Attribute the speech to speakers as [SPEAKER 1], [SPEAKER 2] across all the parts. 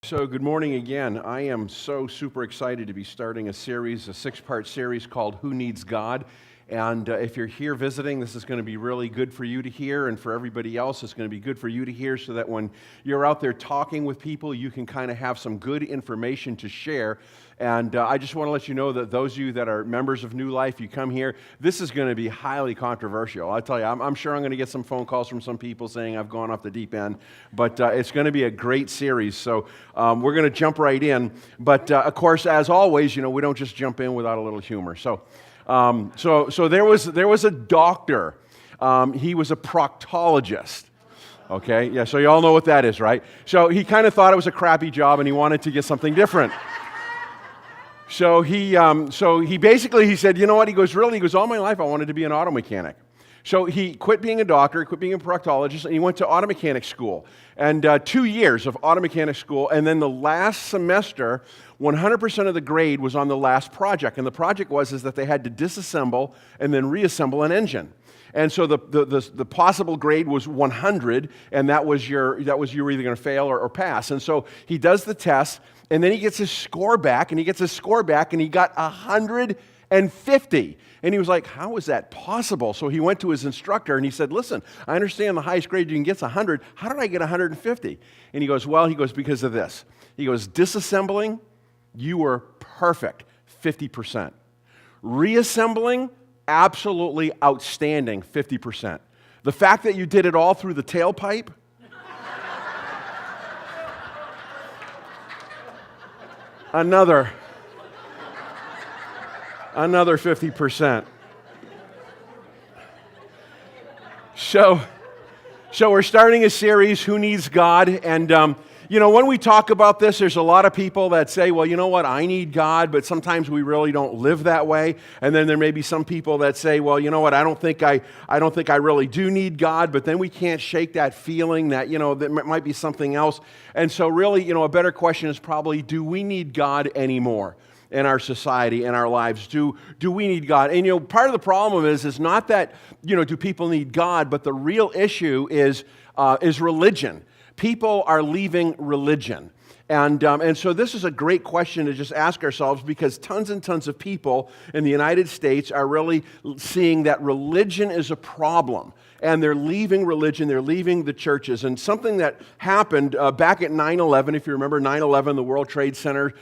[SPEAKER 1] So good morning again. I am so super excited to be starting a series, a six-part series called Who Needs God? And if you're here visiting, this is going to be really good for you to hear, and for everybody else, it's going to be good for you to hear so that when you're out there talking with people, you can kind of have some good information to share. And I just want to let you know that those of you that are members of New Life, you come here, this is going to be highly controversial. I tell you, I'm sure I'm going to get some phone calls from some people saying I've gone off the deep end, but it's going to be a great series. So we're going to jump right in. But of course, as always, we don't just jump in without a little humor. So there was a doctor. He was a proctologist. Okay, yeah. So you all know what that is, right? So he kind of thought it was a crappy job, and he wanted to get something different. So he basically said, you know what? He goes, all my life I wanted to be an auto mechanic. So he quit being a doctor, quit being a proctologist, and he went to auto mechanic school. And 2 years of auto mechanic school, and then the last semester, 100% of the grade was on the last project. And the project was that they had to disassemble and then reassemble an engine. And so the possible grade was 100, and that was you were either going to fail or pass. And so he does the test, and then he gets his score back, and he got 150. And he was like, how is that possible? So he went to his instructor, and he said, listen, I understand the highest grade you can get is 100. How did I get 150? And he goes, because of this. He goes, disassembling, you were perfect, 50%. Reassembling, absolutely outstanding, 50%. The fact that you did it all through the tailpipe, another 50%. So we're starting a series, Who Needs God? And when we talk about this, there's a lot of people that say, well, you know what, I need God, but sometimes we really don't live that way. And then there may be some people that say, well, you know what, I don't think I really do need God, but then we can't shake that feeling that, that might be something else. And so really, a better question is probably, do we need God anymore in our society, in our lives? Do we need God? And part of the problem is not that, do people need God, but the real issue is religion. People are leaving religion. And so this is a great question to just ask ourselves, because tons and tons of people in the United States are really seeing that religion is a problem. And they're leaving religion, they're leaving the churches. And something that happened back at 9/11, if you remember 9/11, the World Trade Center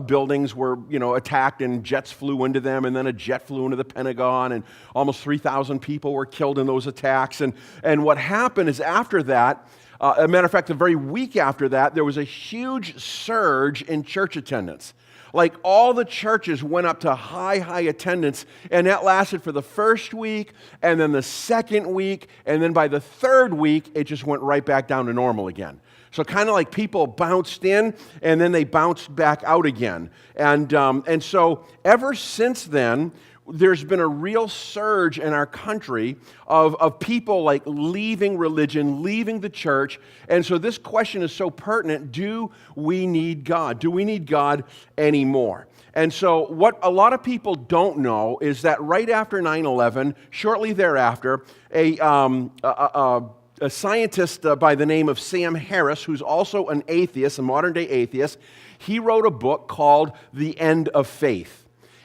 [SPEAKER 1] buildings were attacked and jets flew into them, and then a jet flew into the Pentagon, and almost 3,000 people were killed in those attacks. And what happened is after that, a matter of fact, the very week after that, there was a huge surge in church attendance. Like all the churches went up to high attendance, and that lasted for the first week, and then the second week, and then by the third week, it just went right back down to normal again. So kind of like people bounced in, and then they bounced back out again. And so ever since then, there's been a real surge in our country of people like leaving religion, leaving the church. And so this question is so pertinent. Do we need God? Do we need God anymore? And so what a lot of people don't know is that right after 9/11, shortly thereafter, a scientist by the name of Sam Harris, who's also an atheist, a modern-day atheist, he wrote a book called The End of Faith.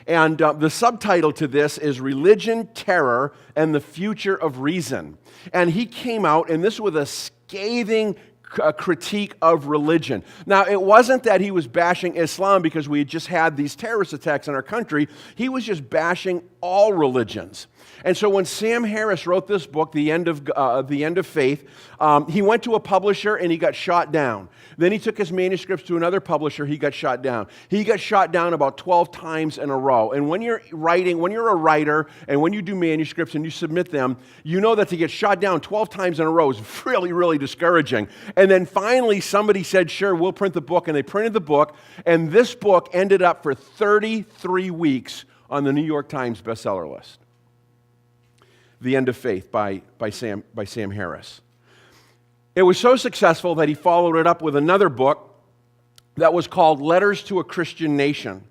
[SPEAKER 1] And the subtitle to this is Religion, Terror, and the Future of Reason. And he came out, and this with a scathing critique of religion. Now, it wasn't that he was bashing Islam because we had just had these terrorist attacks in our country. He was just bashing all religions. And so when Sam Harris wrote this book, The End of Faith, he went to a publisher and he got shot down. Then he took his manuscripts to another publisher, he got shot down. He got shot down about 12 times in a row. And when you're a writer, and when you do manuscripts and you submit them, you know that to get shot down 12 times in a row is really, really discouraging. And then finally somebody said, sure, we'll print the book. And they printed the book. And this book ended up for 33 weeks on the New York Times bestseller list. The End of Faith by Sam Harris. It was so successful that he followed it up with another book that was called Letters to a Christian Nation.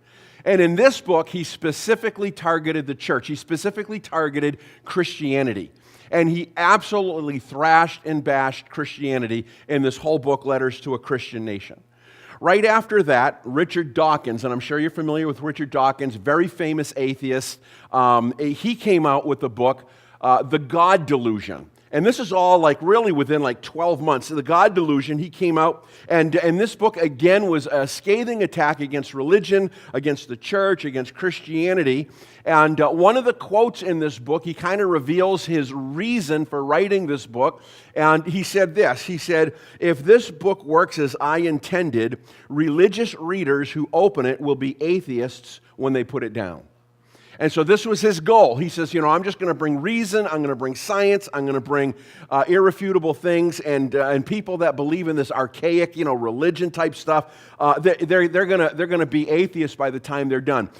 [SPEAKER 1] And in this book, he specifically targeted the church. He specifically targeted Christianity. And he absolutely thrashed and bashed Christianity in this whole book, Letters to a Christian Nation. right after that, Richard Dawkins, and I'm sure you're familiar with Richard Dawkins, very famous atheist, he came out with the book, The God Delusion. And this is all like really within like 12 months. The God Delusion, he came out, and this book again was a scathing attack against religion, against the church, against Christianity. And one of the quotes in this book, he kind of reveals his reason for writing this book. And he said this, he said, "If this book works as I intended, religious readers who open it will be atheists when they put it down." And so this was his goal. He says, I'm just going to bring reason, I'm going to bring science, I'm going to bring irrefutable things, and people that believe in this archaic, religion type stuff, they're going to be atheists by the time they're done.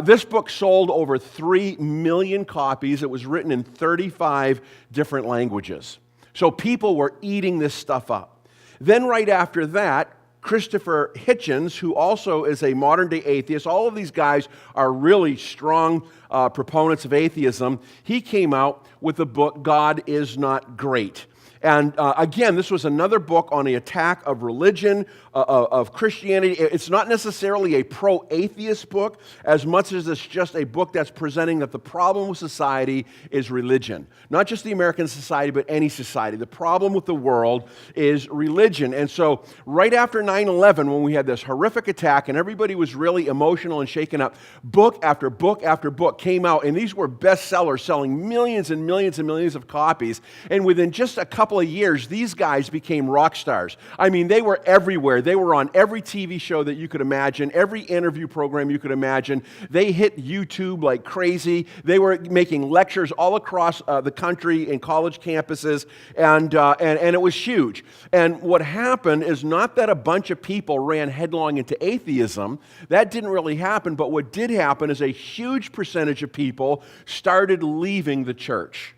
[SPEAKER 1] This book sold over 3 million copies. It was written in 35 different languages. So people were eating this stuff up. Then right after that, Christopher Hitchens, who also is a modern-day atheist. All of these guys are really strong proponents of atheism. He came out with the book, God Is Not Great. And again, this was another book on the attack of religion, of Christianity. It's not necessarily a pro-atheist book as much as it's just a book that's presenting that the problem with society is religion. Not just the American society, but any society. The problem with the world is religion. And so right after 9/11, when we had this horrific attack and everybody was really emotional and shaken up, book after book after book came out, and these were bestsellers selling millions and millions and millions of copies. And within just a couple of years, these guys became rock stars. I mean, they were everywhere. They were on every TV show that you could imagine, every interview program you could imagine. They hit YouTube like crazy. They were making lectures all across the country in college campuses, and it was huge. And what happened is not that a bunch of people ran headlong into atheism. That didn't really happen, but what did happen is a huge percentage of people started leaving the church.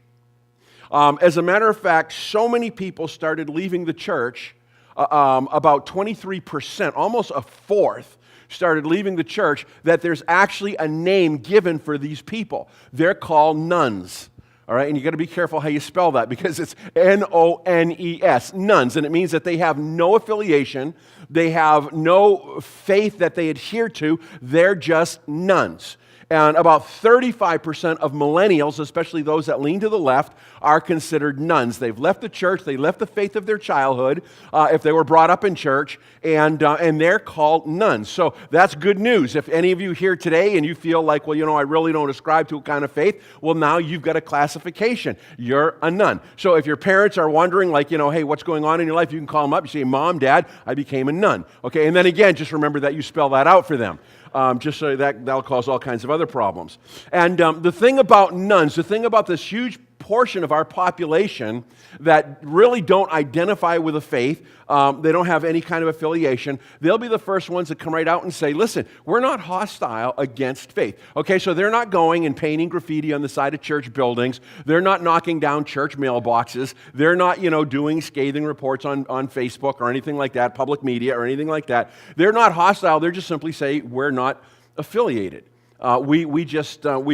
[SPEAKER 1] As a matter of fact, so many people started leaving the church, about 23%, almost a fourth, started leaving the church, that there's actually a name given for these people. They're called nuns. All right, and you got to be careful how you spell that because it's N-O-N-E-S, nuns, and it means that they have no affiliation, they have no faith that they adhere to, they're just nuns. And about 35% of millennials, especially those that lean to the left, are considered nuns. They've left the church, they left the faith of their childhood, if they were brought up in church, and they're called nuns. So that's good news. If any of you here today and you feel like, I really don't ascribe to a kind of faith, well, now you've got a classification. You're a nun. So if your parents are wondering, hey, what's going on in your life, you can call them up. You say, Mom, Dad, I became a nun. Okay, and then again, just remember that you spell that out for them. Just so that'll cause all kinds of other problems. And the thing about nuns, the thing about this huge portion of our population that really don't identify with a faith, they don't have any kind of affiliation, they'll be the first ones that come right out and say, listen, we're not hostile against faith. Okay, so they're not going and painting graffiti on the side of church buildings. They're not knocking down church mailboxes. They're not, doing scathing reports on Facebook or anything like that, public media or anything like that. They're not hostile. They're just simply saying we're not affiliated. We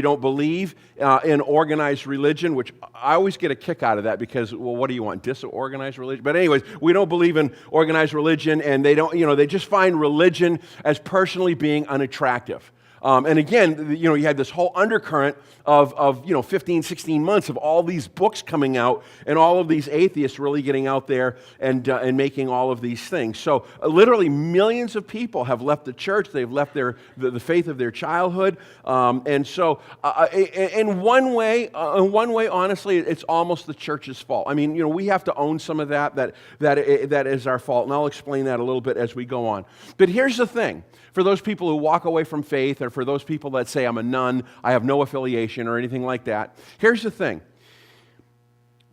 [SPEAKER 1] don't believe in organized religion, which I always get a kick out of that because, well, what do you want, disorganized religion? But anyways, we don't believe in organized religion, and they don't, they just find religion as personally being unattractive. And again, you had this whole undercurrent of 15, 16 months of all these books coming out and all of these atheists really getting out there and making all of these things. So literally millions of people have left the church. They've left the faith of their childhood. And so in one way, honestly, it's almost the church's fault. I mean, we have to own some of that is our fault. And I'll explain that a little bit as we go on. But here's the thing. For those people who walk away from faith, or for those people that say, I'm a nun, I have no affiliation or anything like that, here's the thing.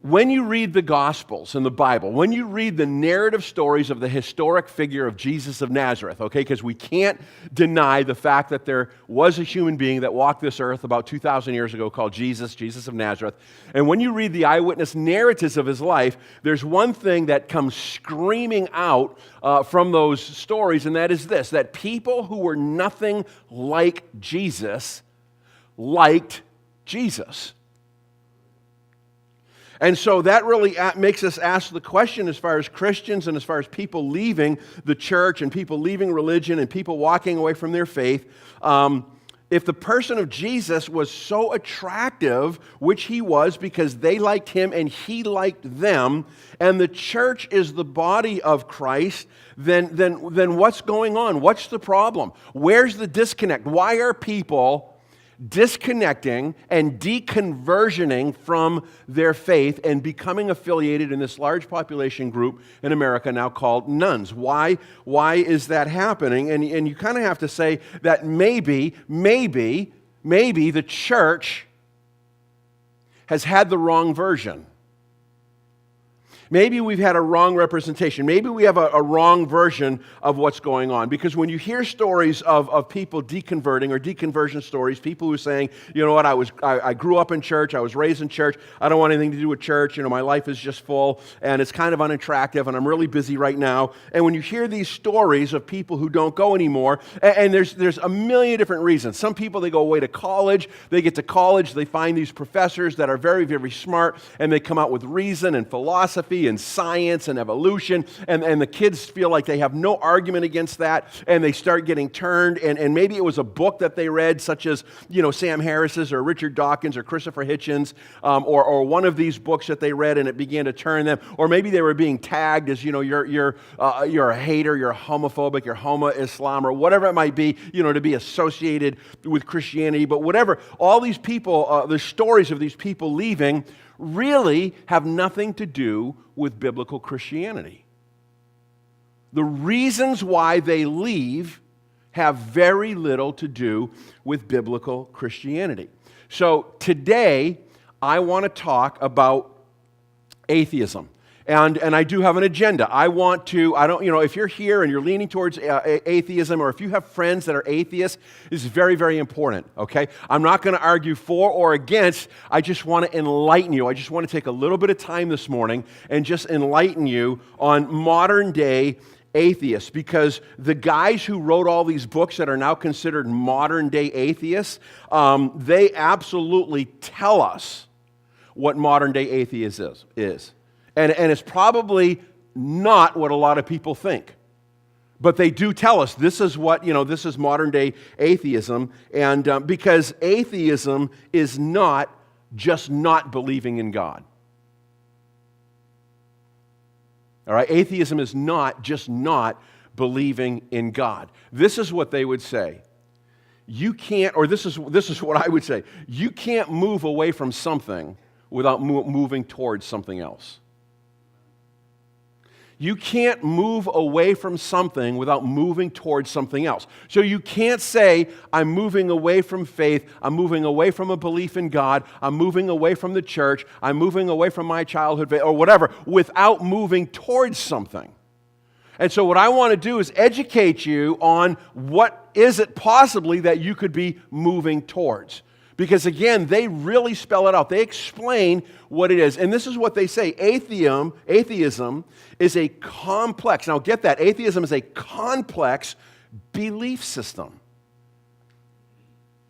[SPEAKER 1] When you read the Gospels in the Bible, when you read the narrative stories of the historic figure of Jesus of Nazareth, okay, because we can't deny the fact that there was a human being that walked this earth about 2,000 years ago called Jesus of Nazareth, and when you read the eyewitness narratives of his life, there's one thing that comes screaming out from those stories, and that is this, that people who were nothing like Jesus liked Jesus. And so that really makes us ask the question, as far as Christians and as far as people leaving the church and people leaving religion and people walking away from their faith, if the person of Jesus was so attractive, which he was because they liked him and he liked them, and the church is the body of Christ, then what's going on? What's the problem? Where's the disconnect? Why are people disconnecting and deconversioning from their faith and becoming affiliated in this large population group in America now called nuns? Why is that happening? And you kind of have to say that maybe the church has had the wrong version. Maybe we've had a wrong representation. Maybe we have a wrong version of what's going on. Because when you hear stories of people deconverting or deconversion stories, people who are saying, you know what, I grew up in church, I was raised in church, I don't want anything to do with church, my life is just full, and it's kind of unattractive, and I'm really busy right now. And when you hear these stories of people who don't go anymore, and there's a million different reasons. Some people, they go away to college, they get to college, they find these professors that are very, very smart, and they come out with reason and philosophy and science and evolution, and the kids feel like they have no argument against that, and they start getting turned, and maybe it was a book that they read, such as, Sam Harris's or Richard Dawkins or Christopher Hitchens, or one of these books that they read, and it began to turn them, or maybe they were being tagged as, you're a hater, you're homophobic, you're homo-Islam, or whatever it might be, to be associated with Christianity. But whatever, all these people, the stories of these people leaving really have nothing to do with biblical Christianity. The reasons why they leave have very little to do with biblical Christianity. So today, I want to talk about atheism. And I do have an agenda. If you're here and you're leaning towards atheism, or if you have friends that are atheists, this is very, very important, okay? I'm not going to argue for or against. I just want to enlighten you. I just want to take a little bit of time this morning and just enlighten you on modern day atheists, because the guys who wrote all these books that are now considered modern day atheists, they absolutely tell us what modern day atheism is. And it's probably not what a lot of people think. But they do tell us this is what, this is modern day atheism. And because atheism is not just not believing in God. All right? Atheism is not just not believing in God. This is what they would say. You can't, or this is what I would say. You can't move away from something without moving towards something else. You can't move away from something without moving towards something else. So you can't say, I'm moving away from faith, I'm moving away from a belief in God, I'm moving away from the church, I'm moving away from my childhood faith, or whatever, without moving towards something. And so what I want to do is educate you on what is it possibly that you could be moving towards. Because again, they really spell it out. They explain what it is. And this is what they say. Atheism is a complex, now get that, atheism is a complex belief system.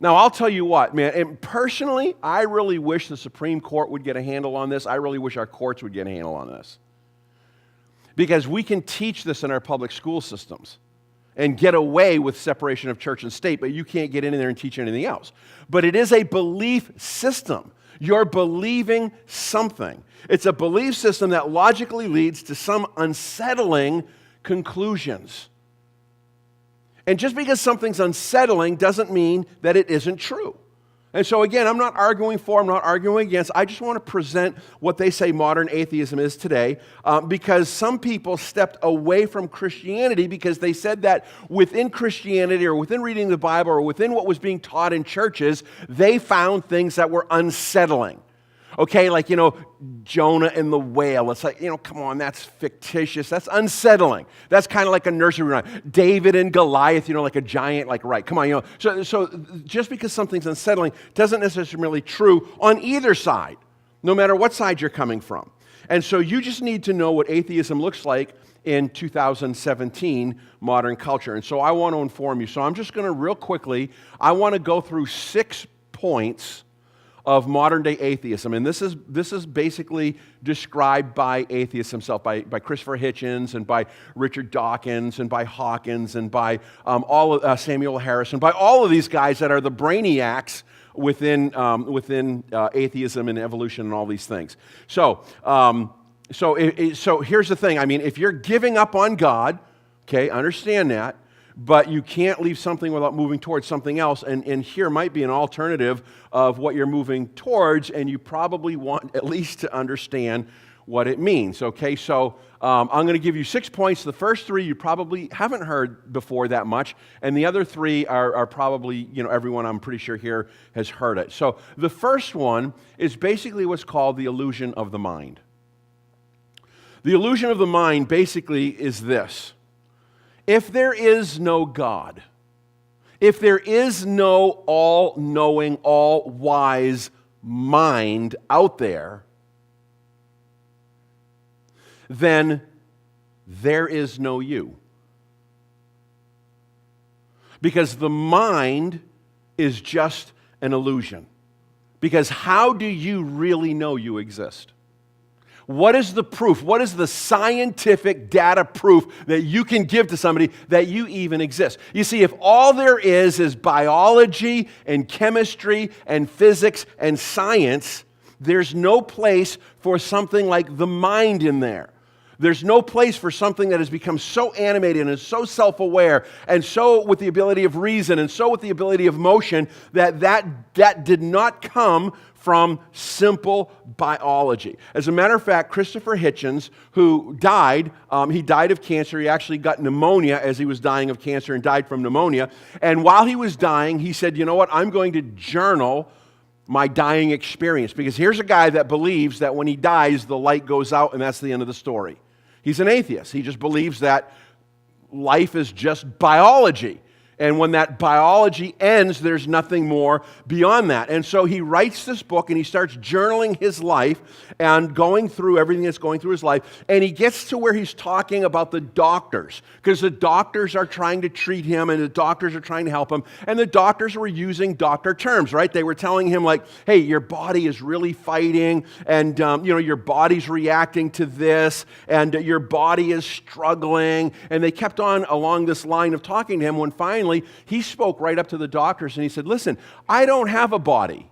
[SPEAKER 1] Now, I'll tell you what, man, and personally, I really wish the Supreme Court would get a handle on this. I really wish our courts would get a handle on this. Because we can teach this in our public school systems and get away with separation of church and state, but you can't get in there and teach anything else. But it is a belief system. You're believing something. It's a belief system that logically leads to some unsettling conclusions. And just because something's unsettling doesn't mean that it isn't true. And so again, I'm not arguing for, I'm not arguing against. I just want to present what they say modern atheism is today, because some people stepped away from Christianity because they said that within Christianity or within reading the Bible or within what was being taught in churches, they found things that were unsettling. Okay, like, Jonah and the whale. It's like, come on, that's fictitious. That's unsettling. That's kind of like a nursery rhyme. David and Goliath, like a giant, right. Come on, So just because something's unsettling doesn't necessarily true on either side, no matter what side you're coming from. And so you just need to know what atheism looks like in 2017 modern culture. And so I want to inform you. So I'm just going to real quickly, I want to go through 6 points of modern-day atheism. And this is basically described by atheists themselves, by Christopher Hitchens and by Richard Dawkins and by Hawkins and by Samuel Harrison, by all of these guys that are the brainiacs within atheism and evolution and all these things. So here's the thing. I mean, if you're giving up on God, okay, understand that, but you can't leave something without moving towards something else, and here might be an alternative of what you're moving towards, and you probably want at least to understand what it means, okay? So I'm going to give you 6 points. The first 3 you probably haven't heard before that much, and the other 3 are probably, everyone I'm pretty sure here has heard it. So the first one is basically what's called the illusion of the mind. The illusion of the mind basically is this. If there is no God, if there is no all-knowing, all-wise mind out there, then there is no you. Because the mind is just an illusion. Because how do you really know you exist? What is the proof? What is the scientific data proof that you can give to somebody that you even exist? You see, if all there is biology and chemistry and physics and science, there's no place for something like the mind in there. There's no place for something that has become so animated and so self-aware and so with the ability of reason and so with the ability of motion that did not come from simple biology. As a matter of fact, Christopher Hitchens, who died, he died of cancer. He actually got pneumonia as he was dying of cancer and died from pneumonia. And while he was dying, he said, you know what, I'm going to journal my dying experience. Because here's a guy that believes that when he dies, the light goes out and that's the end of the story. He's an atheist. He just believes that life is just biology. And when that biology ends, there's nothing more beyond that. And so he writes this book and he starts journaling his life and going through everything that's going through his life. And he gets to where he's talking about the doctors, because the doctors are trying to treat him and the doctors are trying to help him. And the doctors were using doctor terms, right? They were telling him like, hey, your body is really fighting and your body's reacting to this and your body is struggling. And they kept on along this line of talking to him when finally he spoke right up to the doctors and he said, listen, I don't have a body.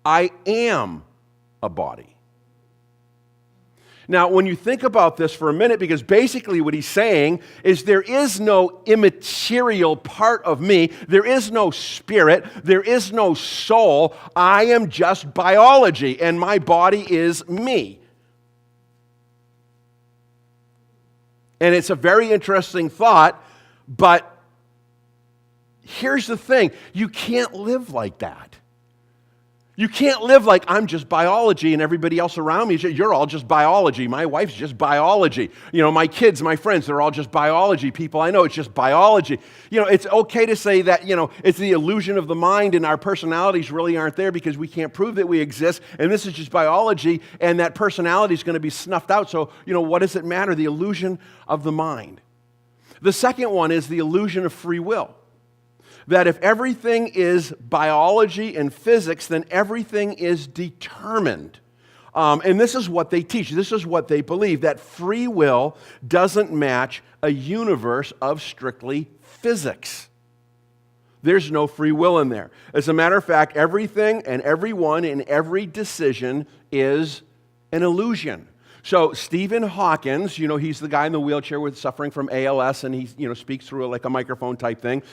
[SPEAKER 1] I am a body. Now, when you think about this for a minute, because basically what he's saying is there is no immaterial part of me. There is no spirit. There is no soul. I am just biology, and my body is me. And it's a very interesting thought, but here's the thing, you can't live like that. You can't live like I'm just biology and everybody else around me, you're all just biology. My wife's just biology. My kids, my friends, they're all just biology. People I know, it's just biology. It's okay to say that, it's the illusion of the mind and our personalities really aren't there because we can't prove that we exist and this is just biology and that personality is going to be snuffed out. So, what does it matter? The illusion of the mind. The second one is the illusion of free will. That if everything is biology and physics, then everything is determined. And this is what they teach. This is what they believe, that free will doesn't match a universe of strictly physics. There's no free will in there. As a matter of fact, everything and everyone in every decision is an illusion. So Stephen Hawkins, he's the guy in the wheelchair with suffering from ALS, and he, speaks through it like a microphone type thing.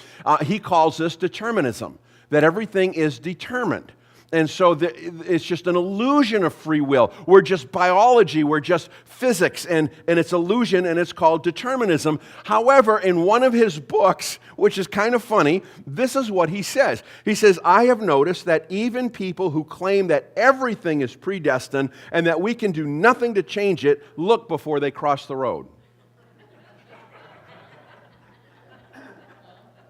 [SPEAKER 1] He calls this determinism, that everything is determined. And so it's just an illusion of free will. We're just biology, we're just physics, and it's illusion, and it's called determinism. However, in one of his books, which is kind of funny, this is what he says. He says, I have noticed that even people who claim that everything is predestined and that we can do nothing to change it, look before they cross the road.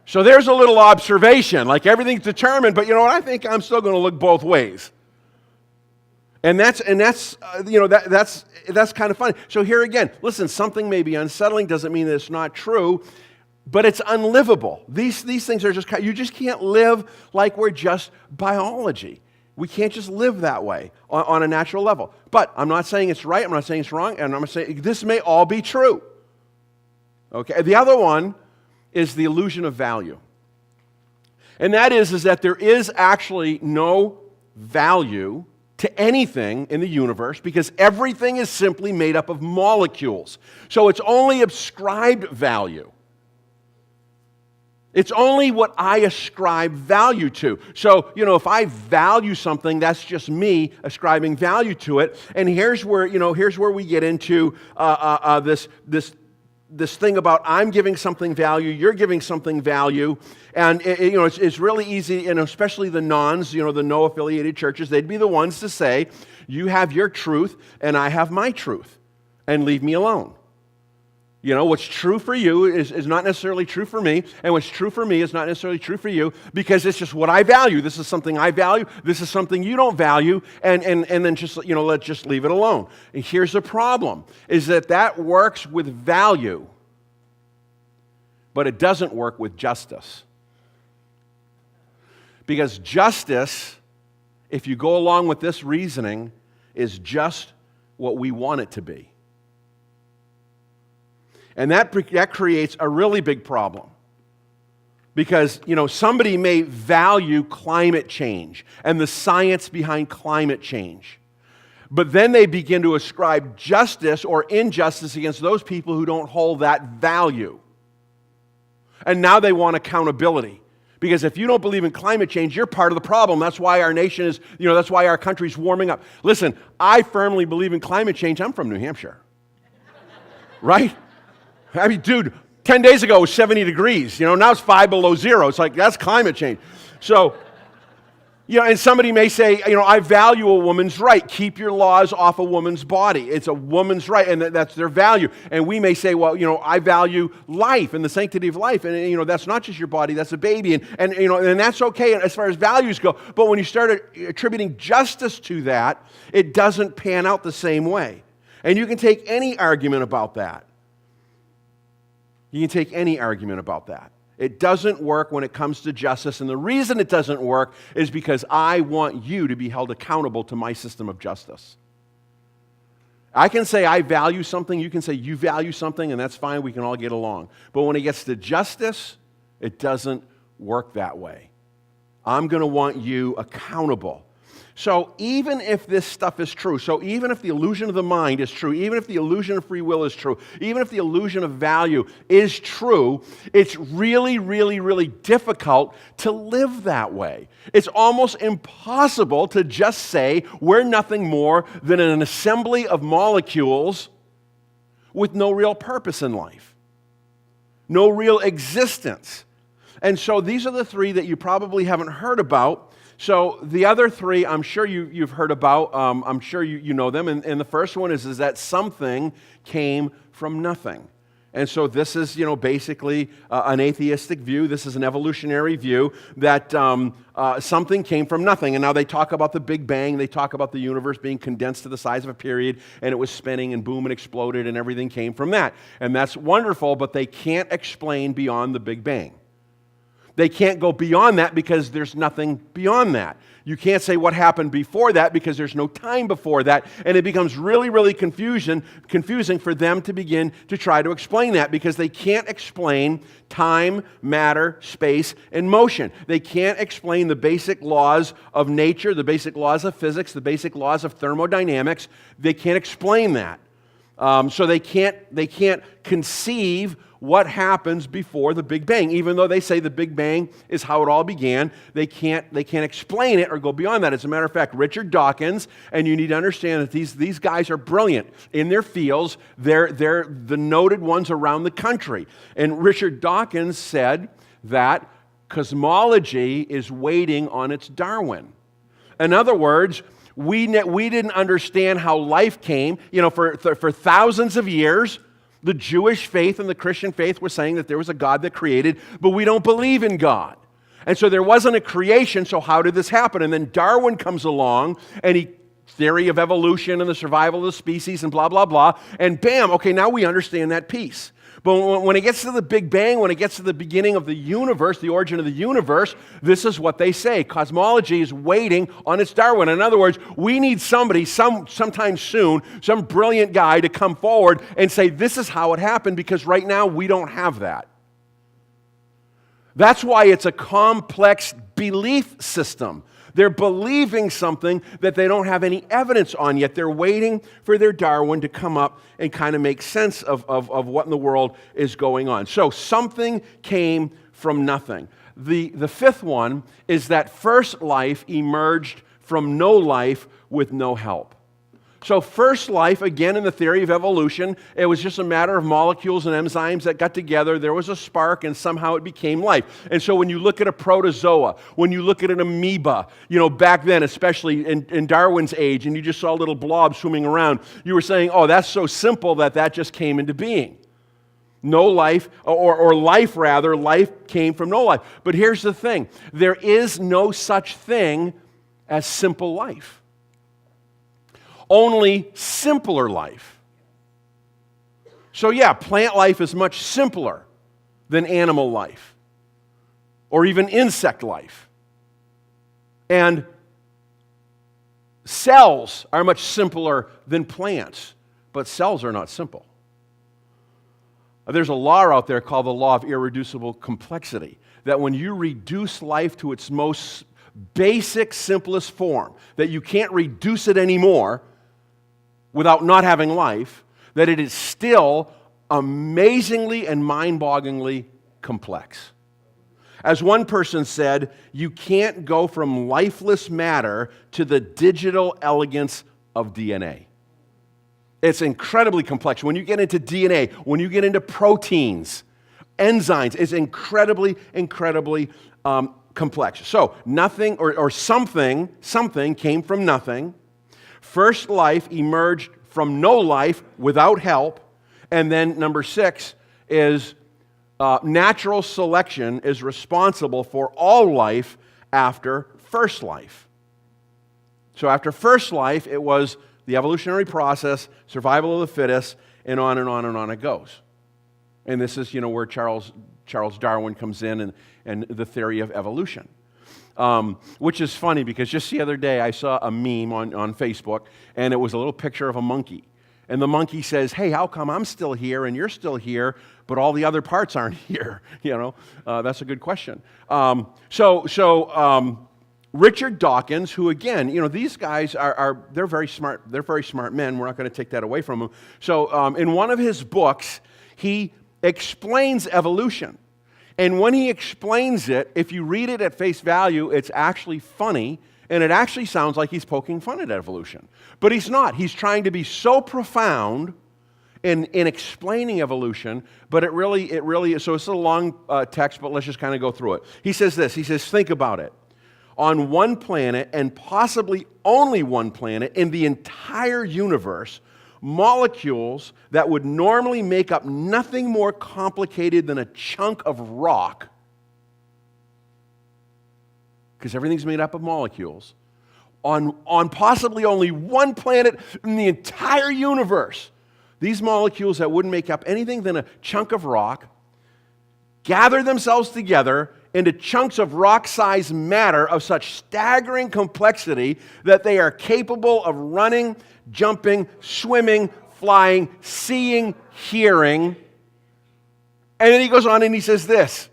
[SPEAKER 1] So there's a little observation, like everything's determined, but I think I'm still going to look both ways. And that's kind of funny. So here again, listen, something may be unsettling, doesn't mean that it's not true, but it's unlivable. These things are you just can't live like we're just biology. We can't just live that way on a natural level. But I'm not saying it's right, I'm not saying it's wrong, and I'm saying this may all be true. Okay. The other one is the illusion of value. And that is that there is actually no value to anything in the universe because everything is simply made up of molecules. So it's only ascribed value. It's only what I ascribe value to. So, if I value something, that's just me ascribing value to it. And here's where we get into this thing about I'm giving something value, you're giving something value, and it's really easy, and especially the nones, the no-affiliated churches, they'd be the ones to say, you have your truth and I have my truth, and leave me alone. What's true for you is not necessarily true for me, and what's true for me is not necessarily true for you, because it's just what I value. This is something I value, this is something you don't value, and then just, let's just leave it alone. And here's the problem, is that works with value, but it doesn't work with justice. Because justice, if you go along with this reasoning, is just what we want it to be. And that creates a really big problem. Because, somebody may value climate change and the science behind climate change. But then they begin to ascribe justice or injustice against those people who don't hold that value. And now they want accountability. Because if you don't believe in climate change, you're part of the problem. That's why our nation is, that's why our country's warming up. Listen, I firmly believe in climate change. I'm from New Hampshire. Right? I mean, dude, 10 days ago it was 70 degrees. Now it's 5 below zero. It's like, that's climate change. So, and somebody may say, I value a woman's right. Keep your laws off a woman's body. It's a woman's right, and that's their value. And we may say, well, I value life and the sanctity of life. And, that's not just your body, that's a baby. And that's okay as far as values go. But when you start attributing justice to that, it doesn't pan out the same way. And you can take any argument about that. You can take any argument about that. It doesn't work when it comes to justice, and the reason it doesn't work is because I want you to be held accountable to my system of justice. I can say I value something, you can say you value something, and that's fine, we can all get along. But when it gets to justice, it doesn't work that way. I'm going to want you accountable. So even if this stuff is true, so even if the illusion of the mind is true, even if the illusion of free will is true, even if the illusion of value is true, it's really, really, really difficult to live that way. It's almost impossible to just say we're nothing more than an assembly of molecules with no real purpose in life, no real existence. And so these are the three that you probably haven't heard about. So the other three, I'm sure you've heard about. I'm sure you know them. And the first one is that something came from nothing. And so this is, basically an atheistic view. This is an evolutionary view that something came from nothing. And now they talk about the Big Bang. They talk about the universe being condensed to the size of a period, and it was spinning, and boom, it exploded, and everything came from that. And that's wonderful, but they can't explain beyond the Big Bang. They can't go beyond that because there's nothing beyond that. You can't say what happened before that because there's no time before that. And it becomes really, really confusing for them to begin to try to explain that because they can't explain time, matter, space, and motion. They can't explain the basic laws of nature, the basic laws of physics, the basic laws of thermodynamics. They can't explain that. So they can't conceive what happens before the Big Bang. Even though they say the Big Bang is how it all began, they can't explain it or go beyond that. As a matter of fact, Richard Dawkins, and you need to understand that these guys are brilliant in their fields. They're the noted ones around the country. And Richard Dawkins said that cosmology is waiting on its Darwin. In other words, we didn't understand how life came. For thousands of years, the Jewish faith and the Christian faith were saying that there was a God that created, but we don't believe in God. And so there wasn't a creation, so how did this happen? And then Darwin comes along, and he theory of evolution and the survival of the species and blah, blah, blah. And bam, okay, now we understand that piece. But when it gets to the Big Bang, when it gets to the beginning of the universe, the origin of the universe, this is what they say. Cosmology is waiting on its Darwin. In other words, we need somebody sometime soon, some brilliant guy to come forward and say, this is how it happened, because right now we don't have that. That's why it's a complex belief system. They're believing something that they don't have any evidence on yet. They're waiting for their Darwin to come up and kind of make sense of what in the world is going on. So something came from nothing. The fifth one is that first life emerged from no life with no help. So first life, again, in the theory of evolution, it was just a matter of molecules and enzymes that got together. There was a spark, and somehow it became life. And so when you look at a protozoa, when you look at an amoeba, back then, especially in Darwin's age, and you just saw little blobs swimming around, you were saying, oh, that's so simple that just came into being. No life, or life rather, life came from no life. But here's the thing. There is no such thing as simple life. Only simpler life. So yeah, plant life is much simpler than animal life or even insect life. And cells are much simpler than plants, but cells are not simple. There's a law out there called the law of irreducible complexity, that when you reduce life to its most basic, simplest form, that you can't reduce it anymore without not having life, that it is still amazingly and mind-bogglingly complex. As one person said, you can't go from lifeless matter to the digital elegance of DNA. It's incredibly complex. When you get into DNA, when you get into proteins, enzymes, it's incredibly, incredibly complex. So nothing or something came from nothing. First life emerged from no life without help. And then number 6 is natural selection is responsible for all life after first life. So after first life, it was the evolutionary process, survival of the fittest, and on and on and on it goes. And this is, where Charles Darwin comes in and the theory of evolution. Which is funny because just the other day I saw a meme on Facebook, and it was a little picture of a monkey. And the monkey says, hey, how come I'm still here and you're still here, but all the other parts aren't here? That's a good question. Richard Dawkins, who again, these guys they're very smart. They're very smart men. We're not going to take that away from them. So in one of his books, he explains evolution. And when he explains it, if you read it at face value, it's actually funny, and it actually sounds like he's poking fun at evolution. But he's not. He's trying to be so profound in explaining evolution, but it really is. So it's a long text, but let's just kind of go through it. He says this. He says, think about it. On one planet, and possibly only one planet in the entire universe, molecules that would normally make up nothing more complicated than a chunk of rock, because everything's made up of molecules, on possibly only one planet in the entire universe, these molecules that wouldn't make up anything than a chunk of rock gather themselves together into chunks of rock-sized matter of such staggering complexity that they are capable of running, jumping, swimming, flying, seeing, hearing. And then he goes on and he says this,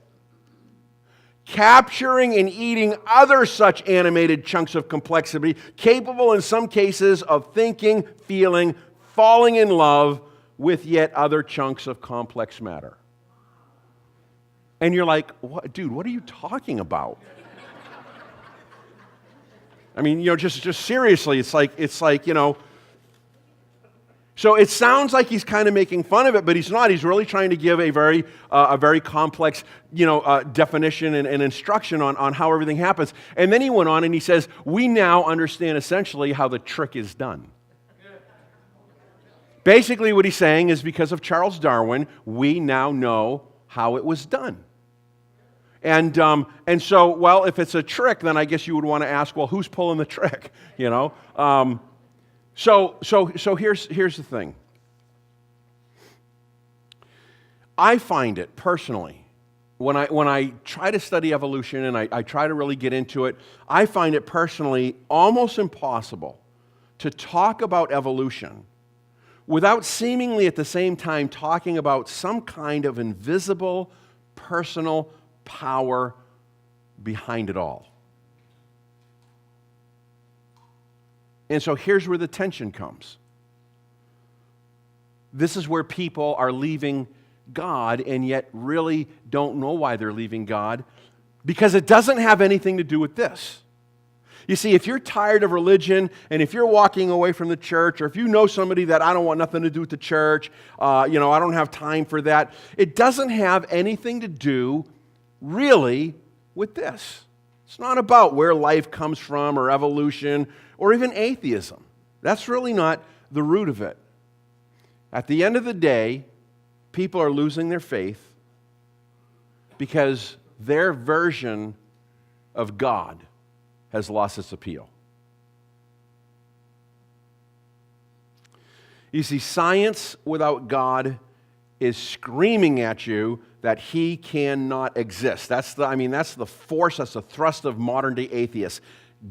[SPEAKER 1] capturing and eating other such animated chunks of complexity, capable in some cases of thinking, feeling, falling in love with yet other chunks of complex matter. And you're like, what, dude, what are you talking about? I mean, just seriously, it's like, So it sounds like he's kind of making fun of it, but he's not. He's really trying to give a very complex, definition and instruction on how everything happens. And then he went on and he says, we now understand essentially how the trick is done. Basically what he's saying is because of Charles Darwin, we now know how it was done. And so, well, if it's a trick, then I guess you would want to ask, well, who's pulling the trick? So here's the thing. I find it personally, when I try to study evolution and I try to really get into it, I find it personally almost impossible to talk about evolution without seemingly at the same time talking about some kind of invisible, personal power behind it all. And so here's where the tension comes. This is where people are leaving God and yet really don't know why they're leaving God, because it doesn't have anything to do with this. You see, if you're tired of religion and if you're walking away from the church, or if you know somebody that I don't want nothing to do with the church, I don't have time for that, it doesn't have anything to do really with this. It's not about where life comes from or evolution or even atheism. That's really not the root of it. At the end of the day, people are losing their faith because their version of God has lost its appeal. You see, science without God is screaming at you that he cannot exist. That's the force, that's the thrust of modern-day atheists.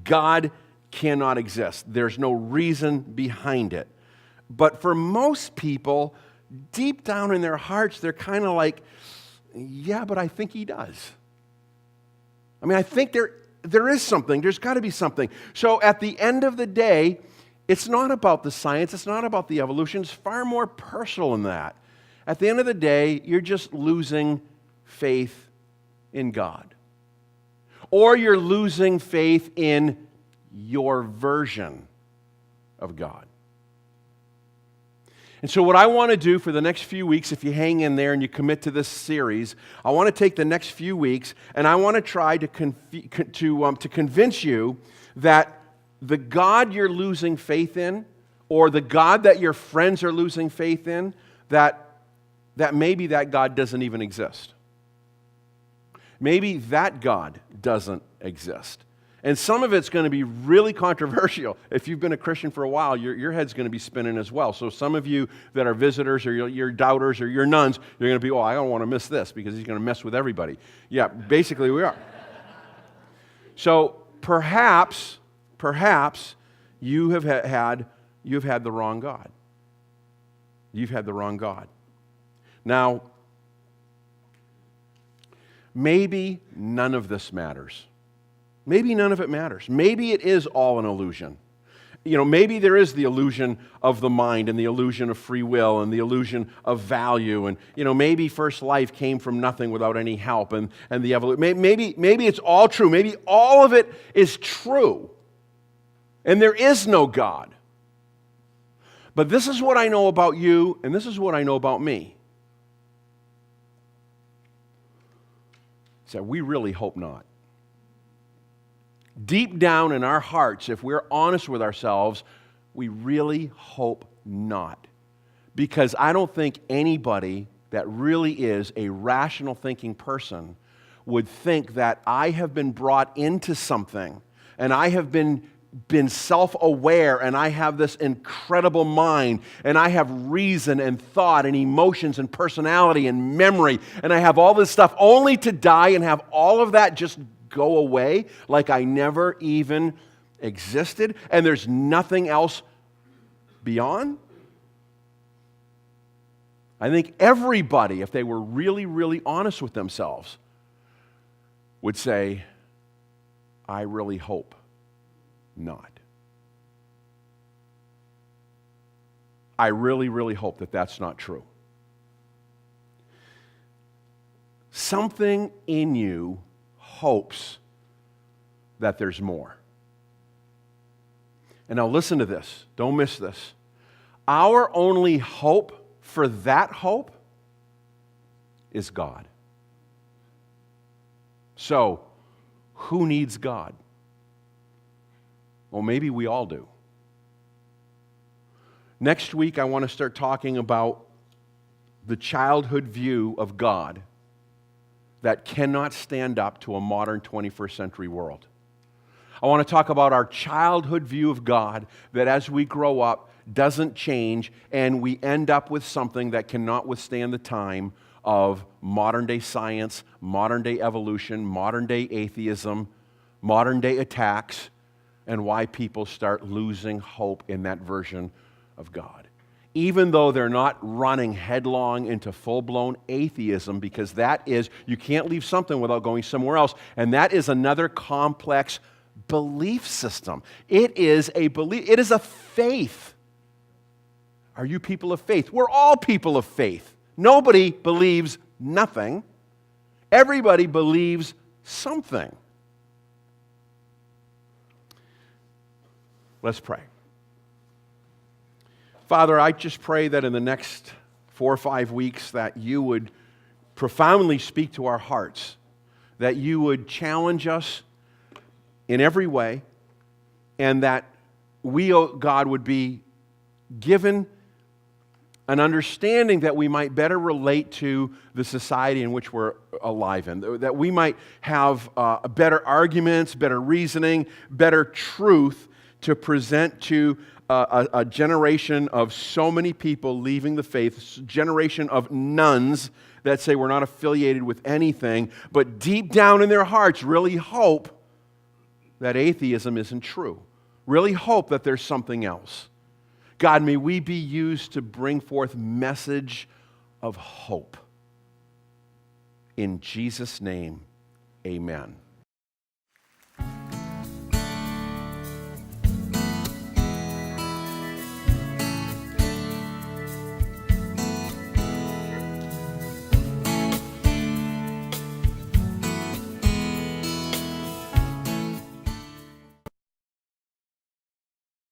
[SPEAKER 1] God cannot exist. There's no reason behind it. But for most people, deep down in their hearts, they're kind of like, yeah, but I think he does. I think there is something. There's got to be something. So at the end of the day, it's not about the science. It's not about the evolution. It's far more personal than that. At the end of the day, you're just losing faith in God. Or you're losing faith in your version of God. And so what I want to do for the next few weeks, if you hang in there and you commit to this series, I want to take the next few weeks and I want to try to convince you that the God you're losing faith in, or the God that your friends are losing faith in, that maybe that God doesn't even exist. Maybe that God doesn't exist. And some of it's going to be really controversial. If you've been a Christian for a while, your head's going to be spinning as well. So some of you that are visitors or you're doubters or you're nuns, you're going to be, I don't want to miss this because he's going to mess with everybody. Yeah, basically we are. So perhaps you have had the wrong God. You've had the wrong God. Now, maybe none of this matters. Maybe none of it matters. Maybe it is all an illusion. Maybe there is the illusion of the mind and the illusion of free will and the illusion of value. And, maybe first life came from nothing without any help and the evolution. Maybe it's all true. Maybe all of it is true. And there is no God. But this is what I know about you, and this is what I know about me. So we really hope not. Deep down in our hearts, if we're honest with ourselves, we really hope not. Because I don't think anybody that really is a rational thinking person would think that I have been brought into something and I have been self-aware and I have this incredible mind and I have reason and thought and emotions and personality and memory and I have all this stuff only to die and have all of that just go away like I never even existed and there's nothing else beyond? I think everybody, if they were really, really honest with themselves, would say, I really hope not. I really, really hope that that's not true. Something in you hopes that there's more. And now listen to this. Don't miss this. Our only hope for that hope is God. So, who needs God? Well, maybe we all do. Next week, I want to start talking about the childhood view of God that cannot stand up to a modern 21st century world. I want to talk about our childhood view of God that as we grow up doesn't change, and we end up with something that cannot withstand the time of modern day science, modern day evolution, modern day atheism, modern day attacks, and why people start losing hope in that version of God. Even though they're not running headlong into full-blown atheism, because that is, you can't leave something without going somewhere else, and that is another complex belief system. It is a belief, it is a faith. Are you people of faith? We're all people of faith. Nobody believes nothing. Everybody believes something. Let's pray. Father, I just pray that in the next 4 or 5 weeks that you would profoundly speak to our hearts, that you would challenge us in every way, and that we, oh God, would be given an understanding that we might better relate to the society in which we're alive in, that we might have better arguments, better reasoning, better truth to present to a generation of so many people leaving the faith, a generation of nuns that say we're not affiliated with anything, but deep down in their hearts really hope that atheism isn't true, really hope that there's something else. God, may we be used to bring forth message of hope. In Jesus' name, amen.